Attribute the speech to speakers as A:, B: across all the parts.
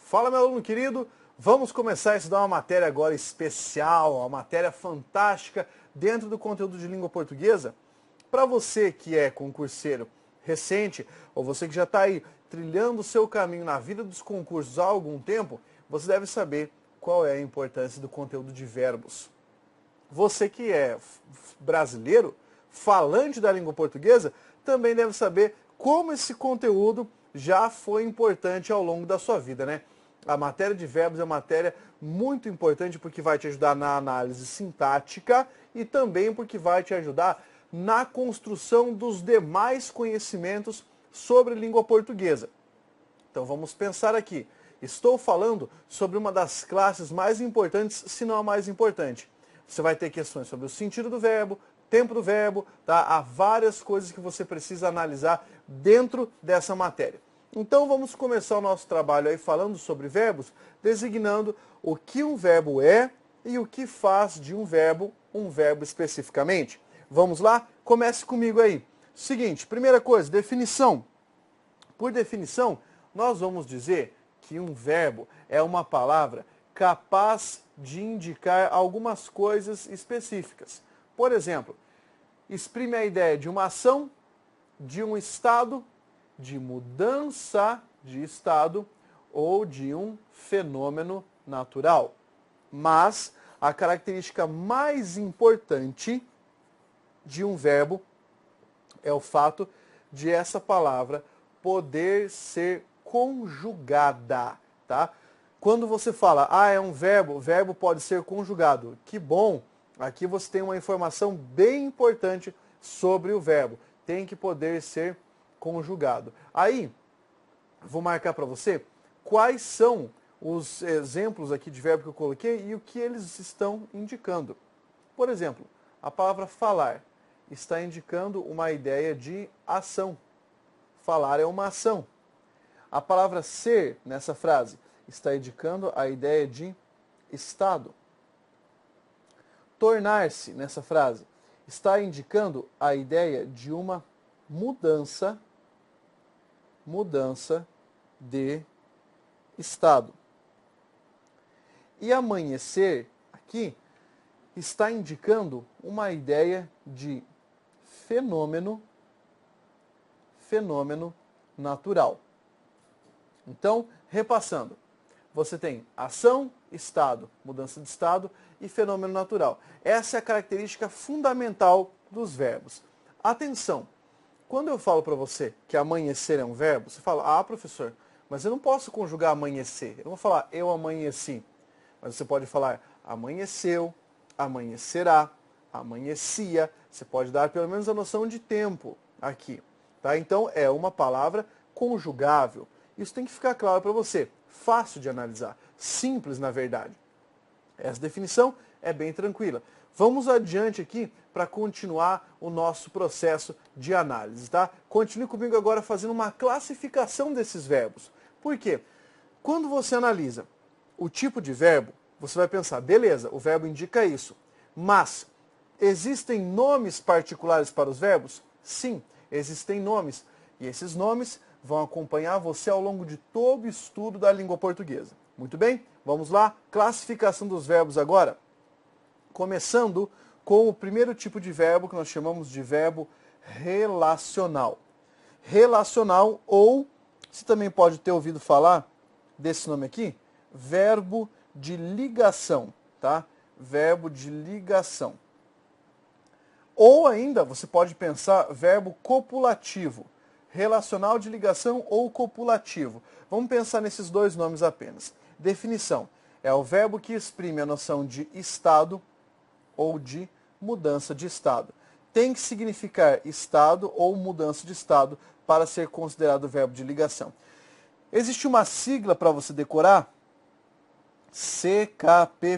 A: Fala, meu aluno querido, vamos começar a estudar uma matéria agora especial, uma matéria fantástica dentro do conteúdo de língua portuguesa. Para você que é concurseiro recente, ou você que já está aí trilhando o seu caminho na vida dos concursos há algum tempo, você deve saber qual é a importância do conteúdo de verbos. Você que é brasileiro, falante da língua portuguesa, também deve saber como esse conteúdo já foi importante ao longo da sua vida, né? A matéria de verbos é uma matéria muito importante porque vai te ajudar na análise sintática e também porque vai te ajudar na construção dos demais conhecimentos sobre língua portuguesa. Então vamos pensar aqui. Estou falando sobre uma das classes mais importantes, se não a mais importante. Você vai ter questões sobre o sentido do verbo, tempo do verbo, tá? Há várias coisas que você precisa analisar dentro dessa matéria. Então vamos começar o nosso trabalho aí falando sobre verbos, designando o que um verbo é e o que faz de um verbo especificamente. Vamos lá? Comece comigo aí. Seguinte, primeira coisa, definição. Por definição, nós vamos dizer que um verbo é uma palavra capaz de indicar algumas coisas específicas. Por exemplo, exprime a ideia de uma ação, de um estado, de mudança de estado ou de um fenômeno natural. Mas a característica mais importante de um verbo é o fato de essa palavra poder ser conjugada, tá? Quando você fala, é um verbo, o verbo pode ser conjugado. Que bom! Aqui você tem uma informação bem importante sobre o verbo. Tem que poder ser conjugado. Aí, vou marcar para você quais são os exemplos aqui de verbo que eu coloquei e o que eles estão indicando. Por exemplo, a palavra falar está indicando uma ideia de ação. Falar é uma ação. A palavra ser, nessa frase, está indicando a ideia de estado. Tornar-se, nessa frase, está indicando a ideia de uma mudança de estado. E amanhecer, aqui, está indicando uma ideia de fenômeno natural. Então, repassando, você tem ação, estado, mudança de estado e fenômeno natural. Essa é a característica fundamental dos verbos. Atenção, quando eu falo para você que amanhecer é um verbo, você fala, professor, mas eu não posso conjugar amanhecer. Eu não vou falar eu amanheci. Mas você pode falar amanheceu, amanhecerá, amanhecia. Você pode dar pelo menos a noção de tempo aqui. Tá? Então, é uma palavra conjugável. Isso tem que ficar claro para você. Fácil de analisar. Simples, na verdade. Essa definição é bem tranquila. Vamos adiante aqui para continuar o nosso processo de análise, tá? Continue comigo agora fazendo uma classificação desses verbos. Por quê? Quando você analisa o tipo de verbo, você vai pensar, beleza, o verbo indica isso. Mas, existem nomes particulares para os verbos? Sim, existem nomes. E esses nomes vão acompanhar você ao longo de todo o estudo da língua portuguesa. Muito bem? Vamos lá? Classificação dos verbos agora. Começando com o primeiro tipo de verbo que nós chamamos de verbo relacional. Relacional, ou, você também pode ter ouvido falar desse nome aqui, verbo de ligação, tá? Verbo de ligação. Ou ainda, você pode pensar verbo copulativo. Relacional de ligação ou copulativo. Vamos pensar nesses dois nomes apenas. Definição. É o verbo que exprime a noção de estado ou de mudança de estado. Tem que significar estado ou mudança de estado para ser considerado verbo de ligação. Existe uma sigla para você decorar? CKPPFT.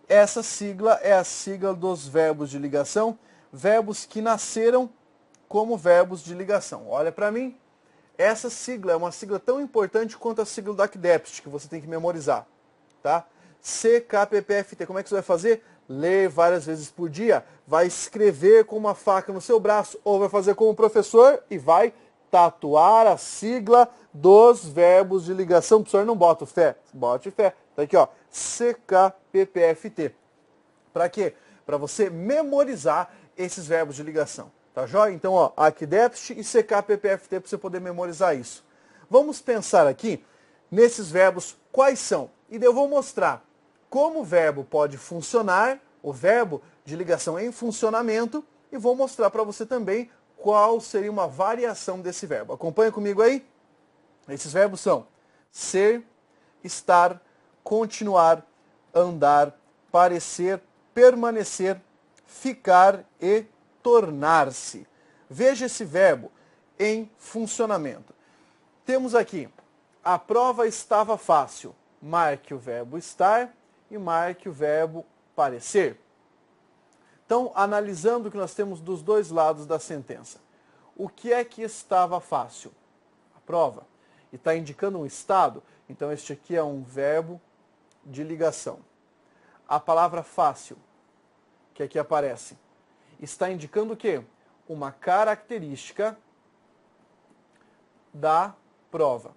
A: Essa sigla é a sigla dos verbos de ligação, verbos que nasceram como verbos de ligação. Olha para mim, essa sigla é uma sigla tão importante quanto a sigla do ACDEPT, que você tem que memorizar. Tá? CKPPFT, como é que você vai fazer? Ler várias vezes por dia, vai escrever com uma faca no seu braço, ou vai fazer como professor e vai tatuar a sigla dos verbos de ligação. O professor não bota fé? Bote fé. Tá aqui, ó, CKPPFT. Para quê? Para você memorizar esses verbos de ligação. Tá joia? Então, ó, aquidepst e CKPPFT para você poder memorizar isso. Vamos pensar aqui nesses verbos quais são. E daí eu vou mostrar como o verbo pode funcionar, o verbo de ligação em funcionamento, e vou mostrar para você também qual seria uma variação desse verbo. Acompanha comigo aí? Esses verbos são ser, estar, continuar, andar, parecer, permanecer, ficar e tornar-se. Veja esse verbo em funcionamento. Temos aqui, a prova estava fácil. Marque o verbo estar e marque o verbo parecer. Então, analisando o que nós temos dos dois lados da sentença. O que é que estava fácil? A prova. E está indicando um estado, então este aqui é um verbo de ligação. A palavra fácil, que aqui aparece, está indicando o quê? Uma característica da prova.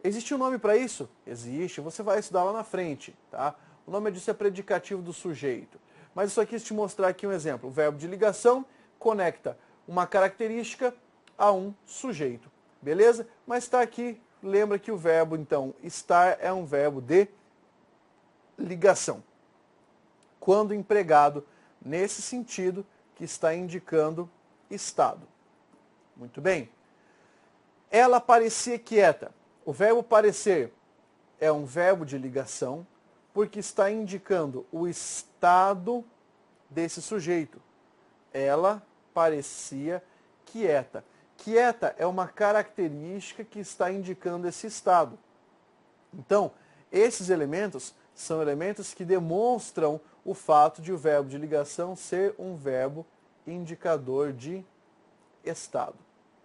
A: Existe um nome para isso? Existe, você vai estudar lá na frente, tá? O nome disso é predicativo do sujeito. Mas eu só quis te mostrar aqui um exemplo. O verbo de ligação conecta uma característica a um sujeito, beleza? Mas está aqui, lembra que o verbo, então, estar é um verbo de ligação. Quando empregado nesse sentido que está indicando estado. Muito bem. Ela parecia quieta. O verbo parecer é um verbo de ligação porque está indicando o estado desse sujeito. Ela parecia quieta. Quieta é uma característica que está indicando esse estado. Então, esses elementos são elementos que demonstram o fato de o verbo de ligação ser um verbo indicador de estado.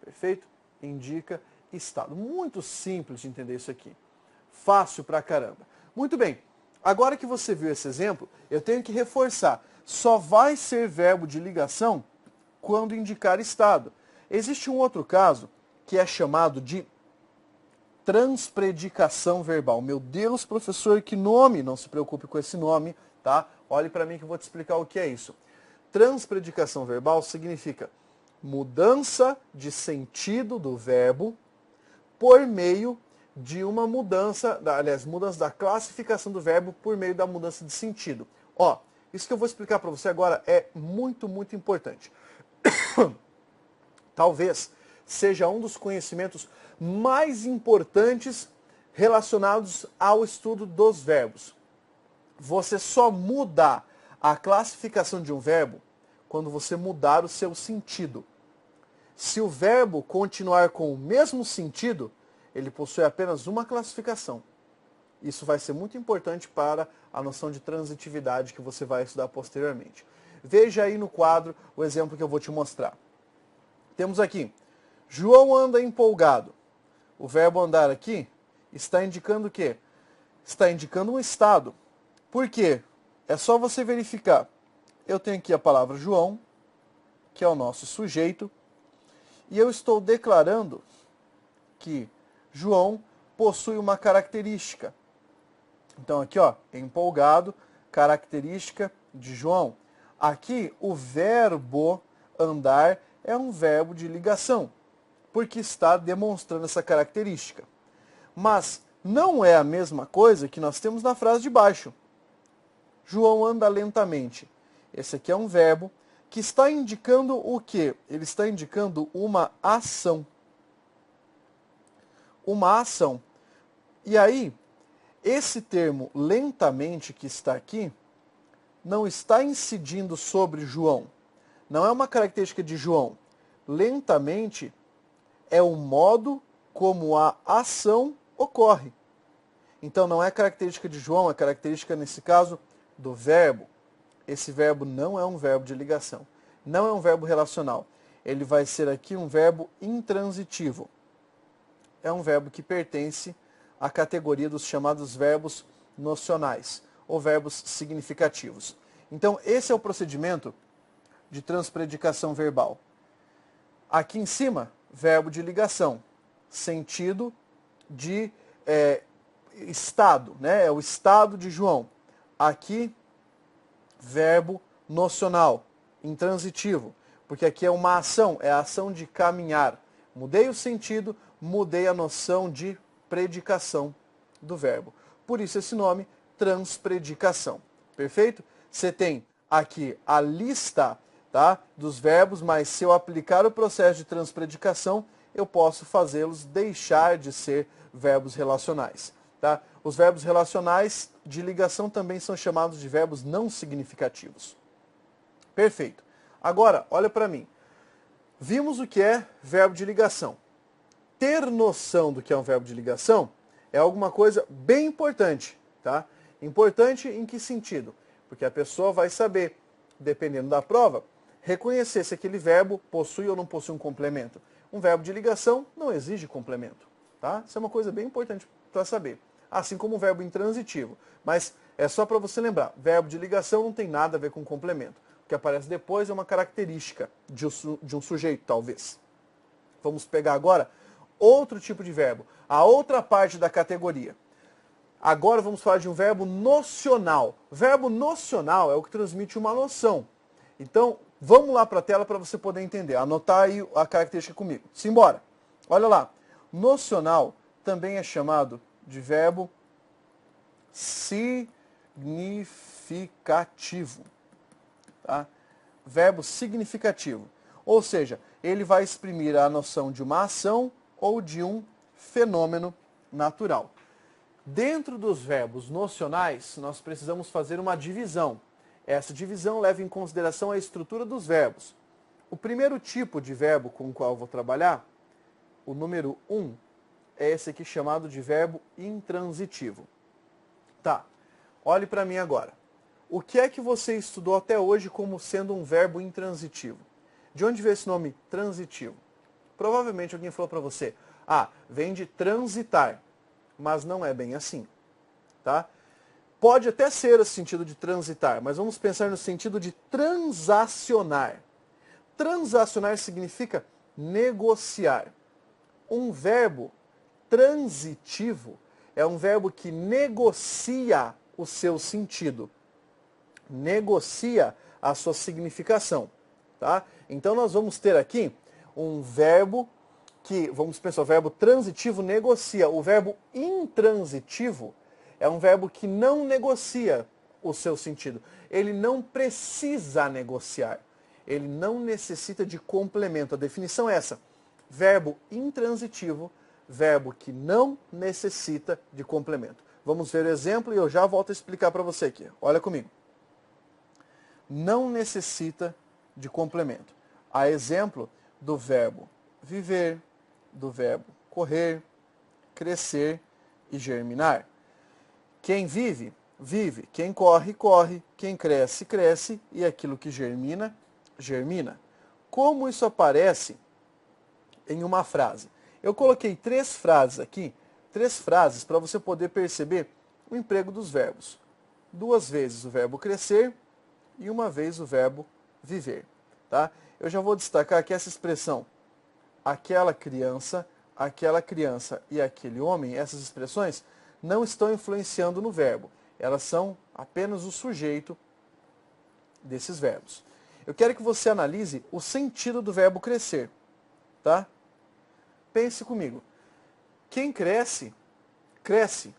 A: Perfeito? Indica estado. Muito simples de entender isso aqui. Fácil pra caramba. Muito bem. Agora que você viu esse exemplo, eu tenho que reforçar. Só vai ser verbo de ligação quando indicar estado. Existe um outro caso que é chamado de transpredicação verbal. Meu Deus, professor, que nome? Não se preocupe com esse nome, tá? Olhe para mim que eu vou te explicar o que é isso. Transpredicação verbal significa mudança de sentido do verbo por meio de uma mudança, mudança da classificação do verbo por meio da mudança de sentido. Ó, isso que eu vou explicar para você agora é muito, muito importante. Talvez seja um dos conhecimentos mais importantes relacionados ao estudo dos verbos. Você só muda a classificação de um verbo quando você mudar o seu sentido. Se o verbo continuar com o mesmo sentido, ele possui apenas uma classificação. Isso vai ser muito importante para a noção de transitividade que você vai estudar posteriormente. Veja aí no quadro o exemplo que eu vou te mostrar. Temos aqui, João anda empolgado. O verbo andar aqui está indicando o quê? Está indicando um estado. Por quê? É só você verificar. Eu tenho aqui a palavra João, que é o nosso sujeito, e eu estou declarando que João possui uma característica. Então aqui, ó, empolgado, característica de João. Aqui o verbo andar é um verbo de ligação, porque está demonstrando essa característica. Mas não é a mesma coisa que nós temos na frase de baixo. João anda lentamente. Esse aqui é um verbo que está indicando o quê? Ele está indicando uma ação. Uma ação. E aí, esse termo lentamente que está aqui, não está incidindo sobre João. Não é uma característica de João. Lentamente é o modo como a ação ocorre. Então não é característica de João, é característica, nesse caso, do verbo. Esse verbo não é um verbo de ligação. Não é um verbo relacional. Ele vai ser aqui um verbo intransitivo. É um verbo que pertence à categoria dos chamados verbos nocionais, ou verbos significativos. Então, esse é o procedimento de transpredicação verbal. Aqui em cima, verbo de ligação. Sentido de estado, né? É o estado de João. Aqui, verbo nocional, intransitivo, porque aqui é uma ação, é a ação de caminhar. Mudei o sentido, mudei a noção de predicação do verbo. Por isso esse nome, transpredicação. Perfeito? Você tem aqui a lista, tá, dos verbos, mas se eu aplicar o processo de transpredicação, eu posso fazê-los deixar de ser verbos relacionais. Tá? Os verbos relacionais de ligação também são chamados de verbos não significativos. Perfeito. Agora, olha para mim. Vimos o que é verbo de ligação. Ter noção do que é um verbo de ligação é alguma coisa bem importante. Tá? Importante em que sentido? Porque a pessoa vai saber, dependendo da prova, reconhecer se aquele verbo possui ou não possui um complemento. Um verbo de ligação não exige complemento. Tá? Isso é uma coisa bem importante para saber. Assim como o verbo intransitivo. Mas é só para você lembrar, verbo de ligação não tem nada a ver com complemento. O que aparece depois é uma característica de um sujeito, talvez. Vamos pegar agora outro tipo de verbo, a outra parte da categoria. Agora vamos falar de um verbo nocional. Verbo nocional é o que transmite uma noção. Então, vamos lá para a tela para você poder entender. Anotar aí a característica comigo. Simbora. Olha lá. Nocional também é chamado de verbo significativo. Tá? Verbo significativo. Ou seja, ele vai exprimir a noção de uma ação ou de um fenômeno natural. Dentro dos verbos nocionais, nós precisamos fazer uma divisão. Essa divisão leva em consideração a estrutura dos verbos. O primeiro tipo de verbo com o qual eu vou trabalhar, o número 1, é esse aqui chamado de verbo intransitivo. Tá, olhe para mim agora. O que é que você estudou até hoje como sendo um verbo intransitivo? De onde veio esse nome transitivo? Provavelmente alguém falou para você, vem de transitar, mas não é bem assim. Tá? Pode até ser o sentido de transitar, mas vamos pensar no sentido de transacionar. Transacionar significa negociar. Um verbo transitivo é um verbo que negocia o seu sentido. Negocia a sua significação. Tá? Então nós vamos ter aqui um verbo que, vamos pensar, o verbo transitivo negocia. O verbo intransitivo é um verbo que não negocia o seu sentido. Ele não precisa negociar. Ele não necessita de complemento. A definição é essa. Verbo intransitivo, verbo que não necessita de complemento. Vamos ver o exemplo e eu já volto a explicar para você aqui. Olha comigo. Não necessita de complemento. A exemplo do verbo viver, do verbo correr, crescer e germinar. Quem vive, vive. Quem corre, corre. Quem cresce, cresce. E aquilo que germina, germina. Como isso aparece em uma frase? Eu coloquei 3 frases aqui, 3 frases para você poder perceber o emprego dos verbos. 2 vezes o verbo crescer e 1 vez o verbo viver. Tá? Eu já vou destacar que essa expressão, aquela criança e aquele homem, essas expressões não estão influenciando no verbo. Elas são apenas o sujeito desses verbos. Eu quero que você analise o sentido do verbo crescer. Tá? Pense comigo. Quem cresce, cresce.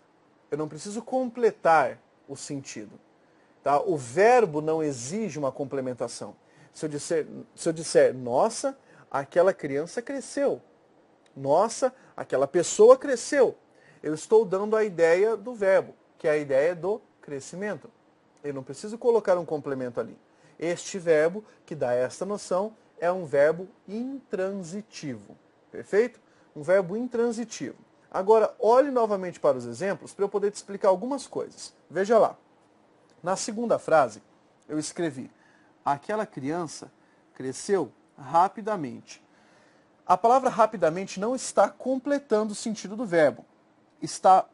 A: Eu não preciso completar o sentido. Tá? O verbo não exige uma complementação. Se eu disser, nossa, aquela criança cresceu. Nossa, aquela pessoa cresceu. Eu estou dando a ideia do verbo, que é a ideia do crescimento. Eu não preciso colocar um complemento ali. Este verbo, que dá esta noção, é um verbo intransitivo. Perfeito? Um verbo intransitivo. Agora, olhe novamente para os exemplos para eu poder te explicar algumas coisas. Veja lá. Na segunda frase, eu escrevi, aquela criança cresceu rapidamente. A palavra rapidamente não está completando o sentido do verbo. Está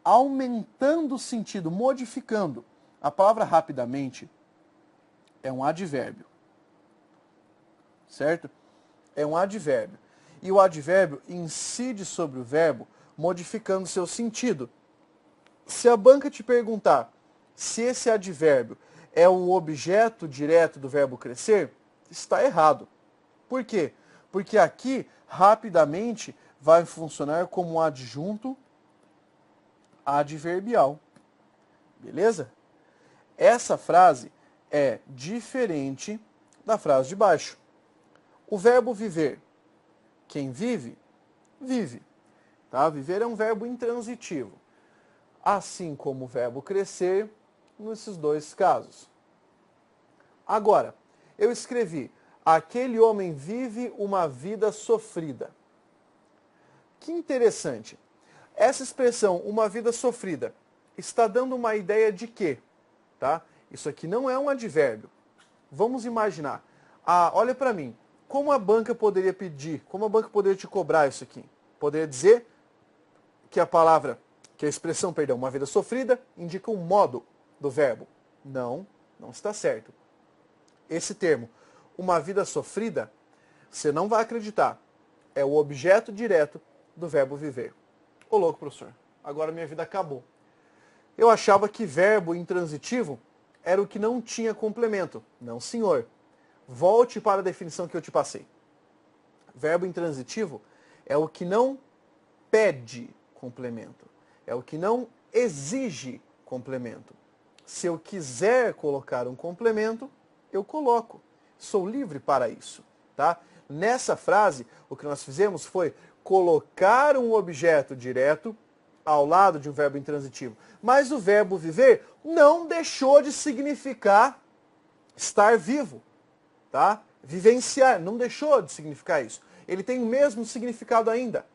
A: aumentando o sentido, modificando. A palavra rapidamente é um advérbio. Certo? É um advérbio. e o advérbio incide sobre o verbo, modificando seu sentido. Se a banca te perguntar se esse advérbio é o objeto direto do verbo crescer, está errado. Por quê? Porque aqui, rapidamente, vai funcionar como um adjunto adverbial. Beleza? Essa frase é diferente da frase de baixo. O verbo viver. Quem vive, vive. Tá? Viver é um verbo intransitivo. Assim como o verbo crescer, nesses dois casos. Agora, eu escrevi, aquele homem vive uma vida sofrida. Que interessante. Essa expressão, uma vida sofrida, está dando uma ideia de quê? Tá? Isso aqui não é um advérbio. Vamos imaginar. Olha para mim. Como a banca poderia pedir? Como a banca poderia te cobrar isso aqui? Poderia dizer que a expressão, uma vida sofrida, indica um modo do verbo. Não, não está certo. Esse termo, uma vida sofrida, você não vai acreditar. É o objeto direto do verbo viver. Ô louco, professor, agora minha vida acabou. Eu achava que verbo intransitivo era o que não tinha complemento. Não, senhor. Volte para a definição que eu te passei. Verbo intransitivo é o que não pede complemento. É o que não exige complemento. Se eu quiser colocar um complemento, eu coloco. Sou livre para isso. Tá? Nessa frase, o que nós fizemos foi colocar um objeto direto ao lado de um verbo intransitivo. Mas o verbo viver não deixou de significar estar vivo. Tá? Vivenciar, não deixou de significar isso. Ele tem o mesmo significado ainda.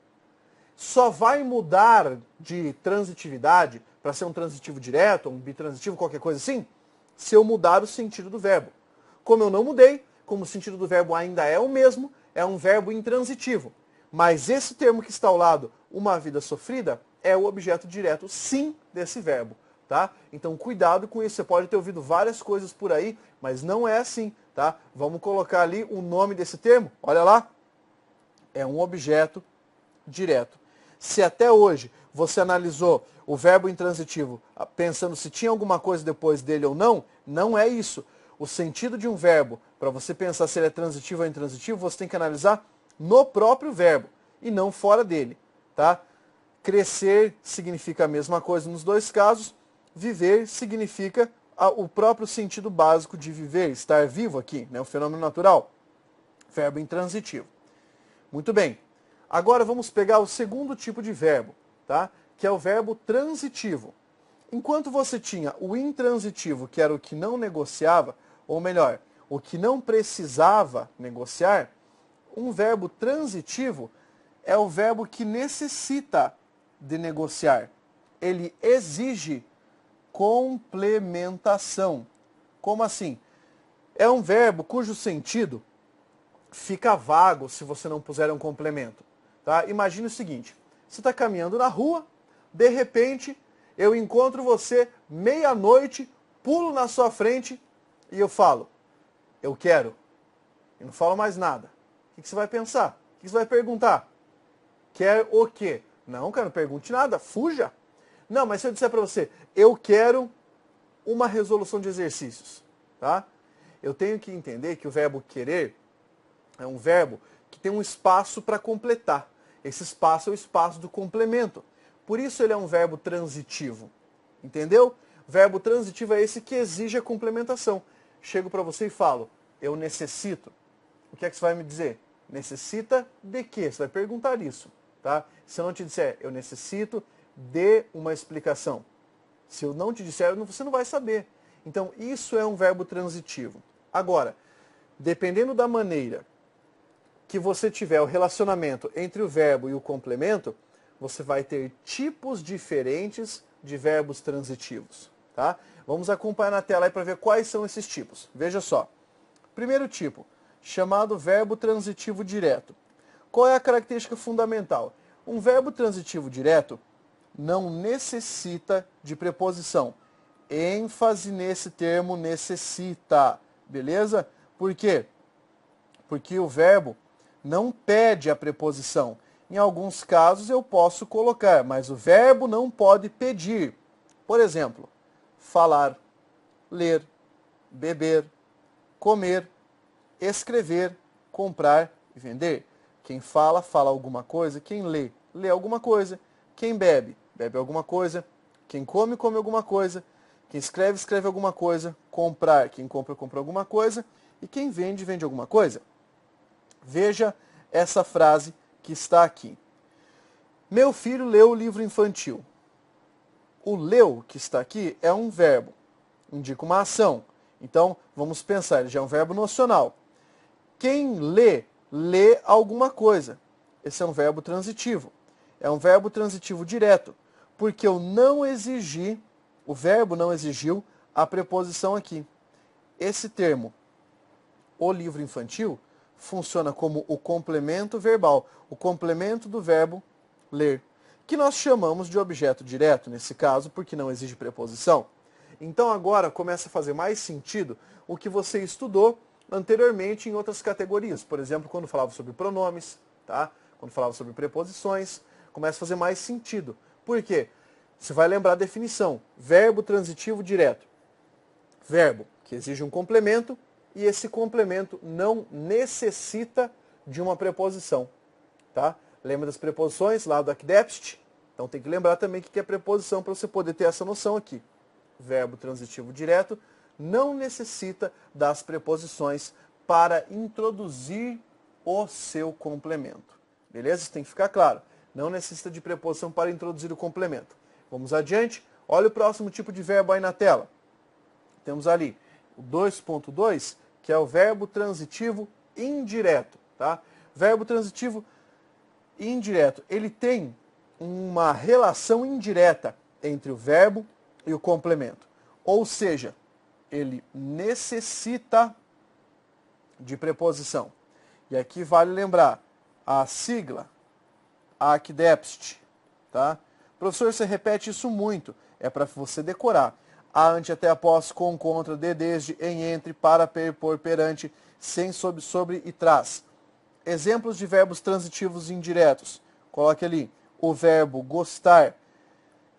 A: Só vai mudar de transitividade para ser um transitivo direto, um bitransitivo, qualquer coisa assim, se eu mudar o sentido do verbo. Como eu não mudei, como o sentido do verbo ainda é o mesmo, é um verbo intransitivo. Mas esse termo que está ao lado, uma vida sofrida, é o objeto direto, sim, desse verbo. Tá? Então, cuidado com isso. Você pode ter ouvido várias coisas por aí, mas não é assim. Tá? Vamos colocar ali o nome desse termo. Olha lá. É um objeto direto. Se até hoje você analisou o verbo intransitivo pensando se tinha alguma coisa depois dele ou não, não é isso. O sentido de um verbo, para você pensar se ele é transitivo ou intransitivo, você tem que analisar no próprio verbo e não fora dele. Tá? Crescer significa a mesma coisa nos dois casos. Viver significa o próprio sentido básico de viver, estar vivo aqui, né? O fenômeno natural. Verbo intransitivo. Muito bem. Agora vamos pegar o segundo tipo de verbo, tá? Que é o verbo transitivo. Enquanto você tinha o intransitivo, que era o que não negociava, ou melhor, o que não precisava negociar, um verbo transitivo é o verbo que necessita de negociar. Ele exige complementação. Como assim? É um verbo cujo sentido fica vago se você não puser um complemento. Tá? Imagine o seguinte, você está caminhando na rua, de repente eu encontro você meia-noite, pulo na sua frente e eu falo, eu quero. E não falo mais nada. O que você vai pensar? O que você vai perguntar? Quer o quê? Não, cara, não pergunte nada, fuja. Não, mas se eu disser para você, eu quero uma resolução de exercícios, tá? Eu tenho que entender que o verbo querer é um verbo que tem um espaço para completar. Esse espaço é o espaço do complemento. Por isso ele é um verbo transitivo. Entendeu? Verbo transitivo é esse que exige a complementação. Chego para você e falo, eu necessito. O que é que você vai me dizer? Necessita de quê? Você vai perguntar isso. Tá? Se eu não te disser, eu necessito de uma explicação. Se eu não te disser, você não vai saber. Então, isso é um verbo transitivo. Agora, dependendo da maneira que você tiver o relacionamento entre o verbo e o complemento, você vai ter tipos diferentes de verbos transitivos. Tá? Vamos acompanhar na tela aí para ver quais são esses tipos. Veja só. Primeiro tipo, chamado verbo transitivo direto. Qual é a característica fundamental? Um verbo transitivo direto não necessita de preposição. ênfase nesse termo necessita, beleza? Por quê? Porque o verbo não pede a preposição. Em alguns casos eu posso colocar, mas o verbo não pode pedir. Por exemplo, falar, ler, beber, comer, escrever, comprar e vender. Quem fala, fala alguma coisa. Quem lê, lê alguma coisa. Quem bebe, bebe alguma coisa. Quem come, come alguma coisa. Quem escreve, escreve alguma coisa. Comprar, quem compra, compra alguma coisa. E quem vende, vende alguma coisa. Veja essa frase que está aqui. Meu filho leu o livro infantil. O leu, que está aqui, é um verbo. Indica uma ação. Então, vamos pensar, ele já é um verbo nocional. Quem lê, lê alguma coisa. Esse é um verbo transitivo. É um verbo transitivo direto, porque eu não exigi, o verbo não exigiu a preposição aqui. Esse termo, o livro infantil, funciona como o complemento verbal, o complemento do verbo ler, que nós chamamos de objeto direto, nesse caso, porque não exige preposição. Então agora começa a fazer mais sentido o que você estudou anteriormente em outras categorias. Por exemplo, quando falava sobre pronomes, tá? Quando falava sobre preposições, começa a fazer mais sentido. Por quê? Você vai lembrar a definição. Verbo transitivo direto. Verbo que exige um complemento e esse complemento não necessita de uma preposição. Tá? Lembra das preposições lá do Akdepst? Então tem que lembrar também o que é preposição para você poder ter essa noção aqui. Verbo transitivo direto não necessita das preposições para introduzir o seu complemento. Beleza? Isso tem que ficar claro. Não necessita de preposição para introduzir o complemento. Vamos adiante. Olha o próximo tipo de verbo aí na tela. Temos ali o 2.2, que é o verbo transitivo indireto. Tá? Verbo transitivo indireto. Ele tem uma relação indireta entre o verbo e o complemento. Ou seja, ele necessita de preposição. E aqui vale lembrar a sigla Akdepst, tá? Professor, você repete isso muito, é para você decorar. A, ante, até, após, com, contra, de, desde, em, entre, para, per, por, perante, sem, sob, sobre e trás. Exemplos de verbos transitivos indiretos. Coloque ali o verbo gostar.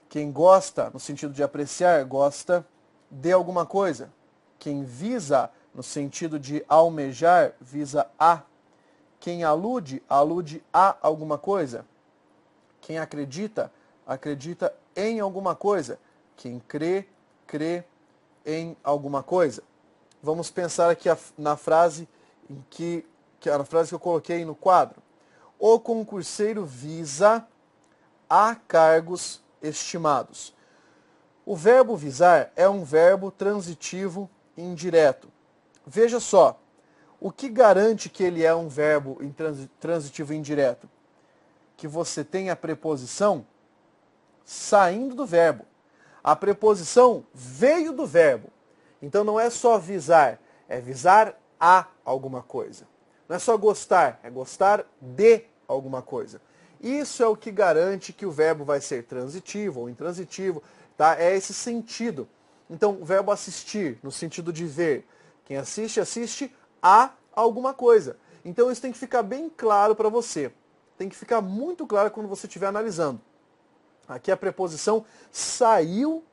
A: Quem gosta, no sentido de apreciar, gosta de alguma coisa. Quem visa, no sentido de almejar, visa a. Quem alude, alude a alguma coisa. Quem acredita, acredita em alguma coisa. Quem crê, crê em alguma coisa. Vamos pensar aqui na frase a frase que eu coloquei no quadro. O concurseiro visa a cargos estimados. O verbo visar é um verbo transitivo indireto. Veja só, o que garante que ele é um verbo transitivo indireto? Que você tem a preposição saindo do verbo. A preposição veio do verbo. Então não é só visar, é visar a alguma coisa. Não é só gostar, é gostar de alguma coisa. Isso é o que garante que o verbo vai ser transitivo ou intransitivo, tá? É esse sentido. Então, o verbo assistir, no sentido de ver. Quem assiste, assiste a alguma coisa. Então, isso tem que ficar bem claro para você. Tem que ficar muito claro quando você estiver analisando. Aqui a preposição saiu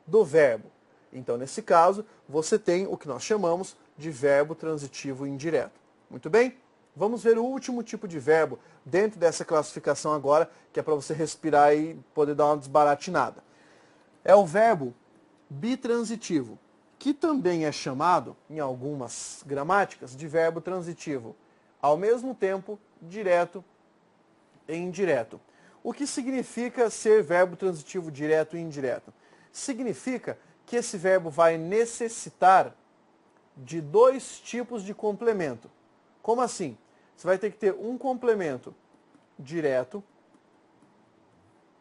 A: do verbo. Então, nesse caso, você tem o que nós chamamos de verbo transitivo indireto. Muito bem? Vamos ver o último tipo de verbo dentro dessa classificação agora, que é para você respirar e poder dar uma desbaratinada. É o verbo bitransitivo, que também é chamado, em algumas gramáticas, de verbo transitivo. Ao mesmo tempo, direto e indireto. O que significa ser verbo transitivo direto e indireto? Significa que esse verbo vai necessitar de dois tipos de complemento. Como assim? Você vai ter que ter um complemento direto,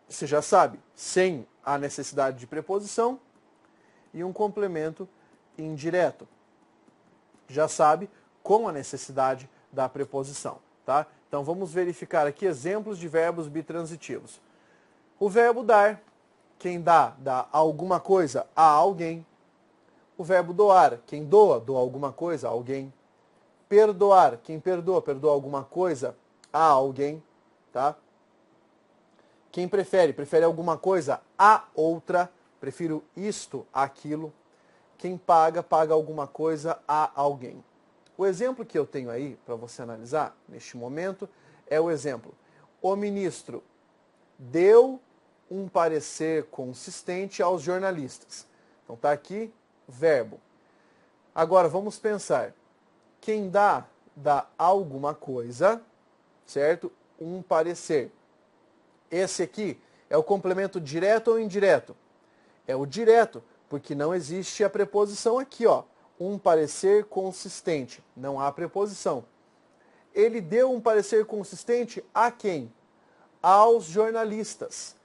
A: você já sabe, sem a necessidade de preposição, e um complemento indireto, já sabe, com a necessidade da preposição. Tá? Então vamos verificar aqui exemplos de verbos bitransitivos. O verbo dar, quem dá, dá alguma coisa a alguém. O verbo doar, quem doa, doa alguma coisa a alguém. perdoar. Quem perdoa? Perdoa alguma coisa a alguém, tá? Quem prefere? Prefere alguma coisa a outra. Prefiro isto àquilo. Quem paga? Paga alguma coisa a alguém. O exemplo que eu tenho aí, para você analisar, neste momento, é o exemplo. O ministro deu um parecer consistente aos jornalistas. Então tá aqui, verbo. Agora vamos pensar. Quem dá alguma coisa, certo? Um parecer. Esse aqui é o complemento direto ou indireto? É o direto, porque não existe a preposição aqui, ó. Um parecer consistente. Não há preposição. Ele deu um parecer consistente a quem? Aos jornalistas.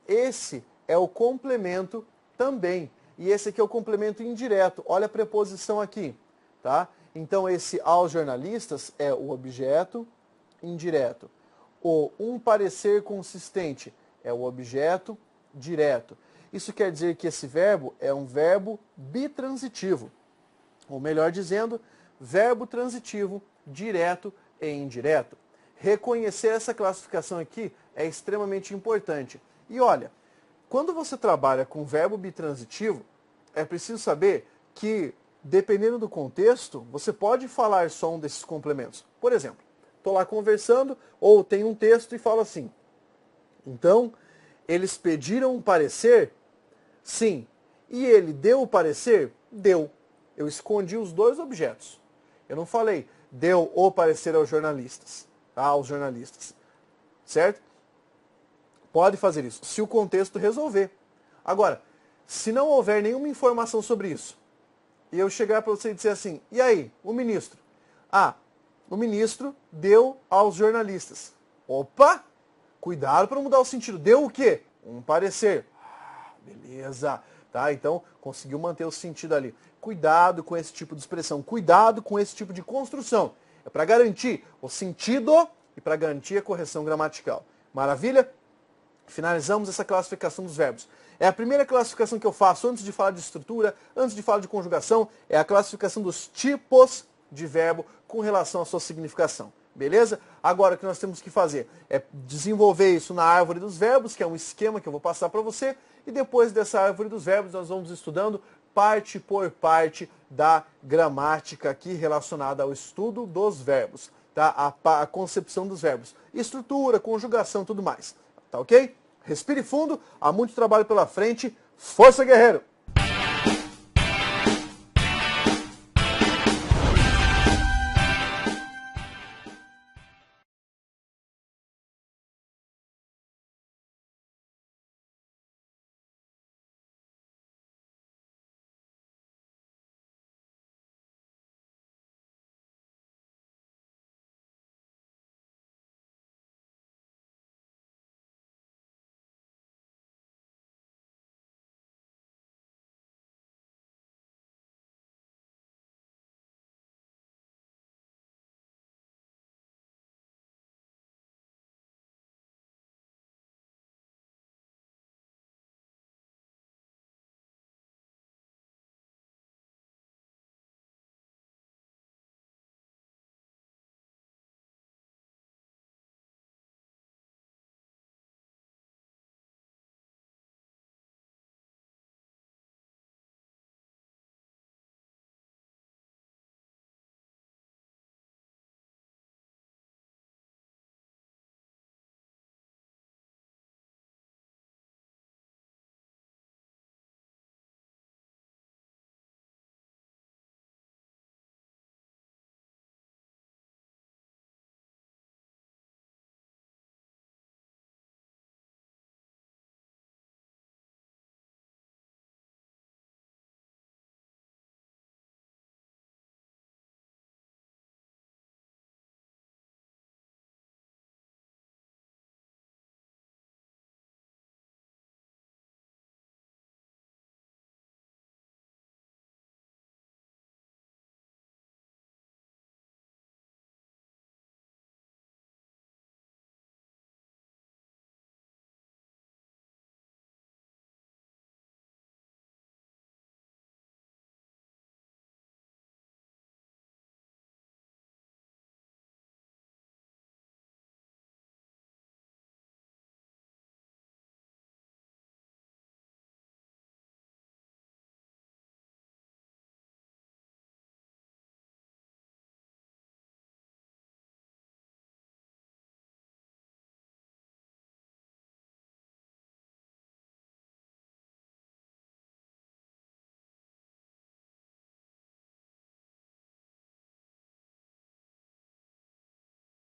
A: Esse é o complemento também. E esse aqui é o complemento indireto. Olha a preposição aqui, tá? Então esse aos jornalistas é o objeto indireto. O um parecer consistente é o objeto direto. Isso quer dizer que esse verbo é um verbo bitransitivo. Ou melhor dizendo, verbo transitivo direto e indireto. Reconhecer essa classificação aqui é extremamente importante. E olha, quando você trabalha com verbo bitransitivo, é preciso saber que, dependendo do contexto, você pode falar só um desses complementos. Por exemplo, estou lá conversando, ou tem um texto e falo assim: então, eles pediram um parecer? Sim. E ele deu o parecer? Deu. Eu escondi os dois objetos. Eu não falei, deu o parecer aos jornalistas. Aos jornalistas. Certo? Pode fazer isso, se o contexto resolver. Agora, se não houver nenhuma informação sobre isso, e eu chegar para você e dizer assim, e aí, o ministro? Ah, o ministro deu aos jornalistas. Opa! Cuidado para não mudar o sentido. Deu o quê? Um parecer. Beleza. Tá? Então, conseguiu manter o sentido ali. Cuidado com esse tipo de expressão. Cuidado com esse tipo de construção. É para garantir o sentido e para garantir a correção gramatical. Maravilha? Finalizamos essa classificação dos verbos. É a primeira classificação que eu faço antes de falar de estrutura, antes de falar de conjugação, é a classificação dos tipos de verbo com relação à sua significação. Beleza? Agora o que nós temos que fazer é desenvolver isso na árvore dos verbos, que é um esquema que eu vou passar para você, e depois dessa árvore dos verbos nós vamos estudando parte por parte da gramática aqui relacionada ao estudo dos verbos, tá? A concepção dos verbos, estrutura, conjugação, tudo mais. Tá ok? Respire fundo, há muito trabalho pela frente. Força, guerreiro!